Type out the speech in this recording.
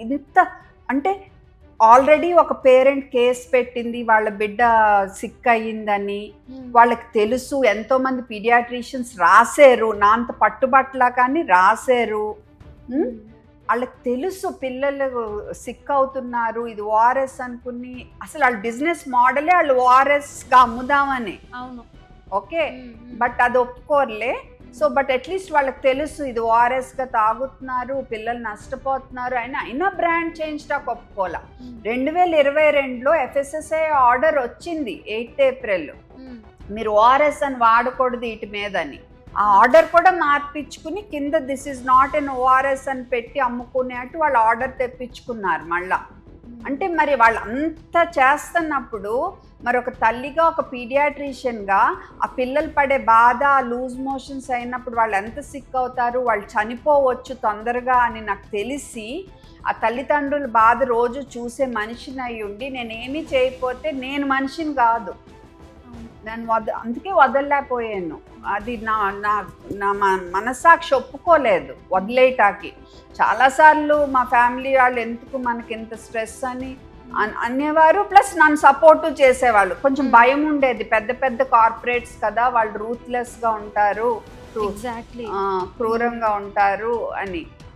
ఇంత అంటే ఆల్రెడీ ఒక పేరెంట్ కేసు పెట్టింది వాళ్ళ బిడ్డ సిక్ అయ్యిందని, వాళ్ళకి తెలుసు, ఎంతోమంది పీడియాట్రిషియన్స్ రాశారు, నా అంత పట్టుబట్టలా కానీ రాశారు. వాళ్ళకి తెలుసు పిల్లలు సిక్ అవుతున్నారు, ఇది ఓఆర్ఎస్ అనుకుని అసలు వాళ్ళ బిజినెస్ మోడలే వాళ్ళు ఓఆర్ఎస్గా అమ్ముదామని. అవును. ఓకే, బట్ అది ఒప్పుకోరులే. సో బట్ అట్లీస్ట్ వాళ్ళకి తెలుసు ఇది ఓఆర్ఎస్గా తాగుతున్నారు, పిల్లలు నష్టపోతున్నారు అయినా బ్రాండ్ చేంజ్ స్టాక్ ఒప్పుకోలే. 2022లో FSSAI ఆర్డర్ వచ్చింది 8th ఏప్రిల్, మీరు ఓఆర్ఎస్ అని వాడకూడదు వీటి మీదని. ఆ ఆర్డర్ కూడా మార్పించుకుని కింద this is not an ORS అని పెట్టి అమ్ముకునేట్టు వాళ్ళు ఆర్డర్ తెప్పించుకున్నారు మళ్ళా. అంటే మరి వాళ్ళు అంతా చేస్తున్నప్పుడు మరి ఒక తల్లిగా, ఒక పీడియాట్రిషియన్గా ఆ పిల్లలు పడే బాధ, లూజ్ మోషన్స్ అయినప్పుడు వాళ్ళు ఎంత సిక్ అవుతారు, వాళ్ళు చనిపోవచ్చు తొందరగా అని నాకు తెలిసి ఆ తల్లిదండ్రుల బాధ రోజు చూసే మనిషిని అయి ఉండి నేనేమీ చేయకపోతే నేను మనిషిని కాదు, నేను అందుకే వదలలేకపోయాను. అది నా నా నా మనస్సాక్షి ఒప్పుకోలేదు వదిలేయటానికి. చాలాసార్లు మా ఫ్యామిలీ వాళ్ళు ఎందుకు మనకి ఇంత స్ట్రెస్ అని అనేవారు, ప్లస్ నన్ను సపోర్టు చేసేవాళ్ళు. కొంచెం భయం ఉండేది, పెద్ద పెద్ద కార్పొరేట్స్ కదా, వాళ్ళు రూత్లెస్గా ఉంటారు, ఎగ్జాక్ట్లీ క్రూరంగా ఉంటారు అని.